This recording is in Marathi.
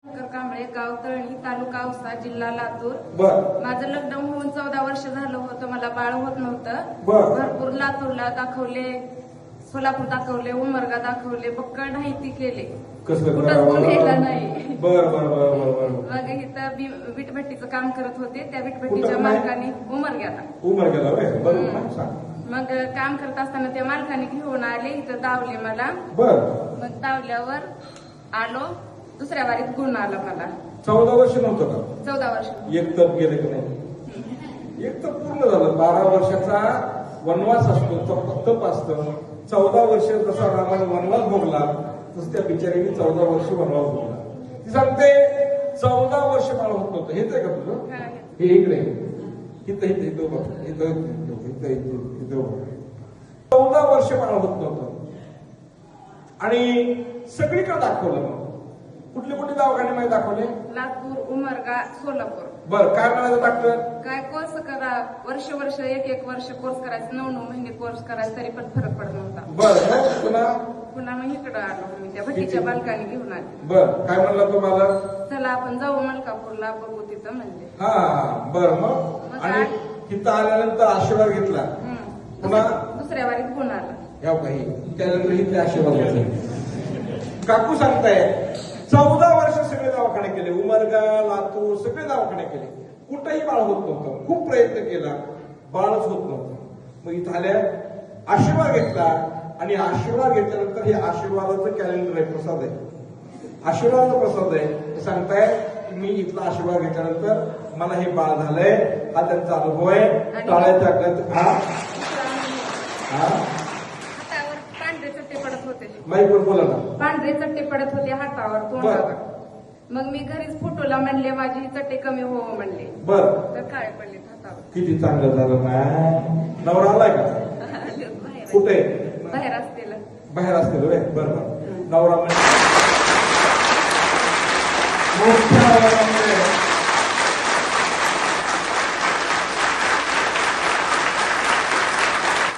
कांबळे, गाव तळणी, तालुका औसा, जिल्हा लातूर. बर. माझं लग्न होऊन 14 वर्ष झालं होतं. मला बाळ होत नव्हतं. बर. भरपूर लातूरला दाखवले, सोलापूर दाखवले, उमरगा दाखवले, बक्कळ माहिती केले, कसं कुठंच गुण गेला नाही. बर बर बर बर बर. मग इथं विटभट्टीचं काम करत होते. त्या विटभट्टीच्या कुठं नाही? मालकाने उमरग्याला उमर गेला बरोबर सांग. मग काम करत असताना त्या मालकाने घेऊन आले, इथं दावले मला. बर. मग दावल्यावर आलो, दुसऱ्या वारीत गुण आला मला. 14 वर्ष नव्हतं का? 14 वर्ष. एक तप गेलं की नाही? एक तप पूर्ण झालं. 12 वर्षाचा वनवास असतो, तप असतं. 14 वर्ष जसा रामाने वनवास भोगला तसं त्या बिचारीने 14 वर्ष वनवास भोगला. ती सांगते 14 वर्ष बाळ होत नव्हतं. हेच आहे का तुझं? हे इकडे इथं इथं इथं बघ, इथं इथं इथं इथं 14 वर्ष बाळ होत नव्हतं. आणि सगळीकडे दाखवलं. मग कुठले कुठले दवाखाने माहिती दाखवले? लातूर, उमरगा, सोलापूर. बर. काय म्हणायचं डॉक्टर? काय कोर्स करा, वर्ष एक वर्ष कोर्स करायचं, 9 महिने कोर्स करायचं, तरी पण फरक पडत नव्हता. बर. पुन्हा पुन्हा मग इकडं आलो मी, त्या भट्टीच्या बालकाने घेऊन आले. बर. काय म्हणला तुम्हाला? चला आपण जाऊ मलकापूरला, बघू तिथं म्हणजे. हा. बर. मग आणि तिथं आल्यानंतर आशीर्वाद घेतला. पुन्हा दुसऱ्या वारीत गुण आला. या काही त्यानंतर इथले आशीर्वाद घेतले. काकू सांगताय 14 वर्ष सगळे दवाखाने केले, उमरगा, लातूर सगळे दवाखाने केले, कुठंही बाळ होत नव्हतं. खूप प्रयत्न केला, बाळच होत नव्हतं. मग इथं आल्या, आशीर्वाद घेतला. आणि आशीर्वाद घेतल्यानंतर हे आशीर्वादाचं कॅलेंडर आहे, प्रसाद आहे. आशीर्वादाचा प्रसाद आहे. सांगताय की मी इथला आशीर्वाद घेतल्यानंतर मला हे बाळ झालंय. हा त्यांचा अनुभव आहे. टाळ्याच्या हातावर पांढरे चट्टे पडत होते. माईकवर बोला ना. पांढरे चट्टे पडत होते हातावर, तोंडावर. मग मी घरीच फोटोला म्हणले माझी ही चट्टे कमी हो म्हणले. बर. तर काय पडले हातावर. किती चांगलं झालं ना. नवरा आलाय का? कुठे? बाहेर असतील. बाहेर असतील. बरं. नवरा म्हणजे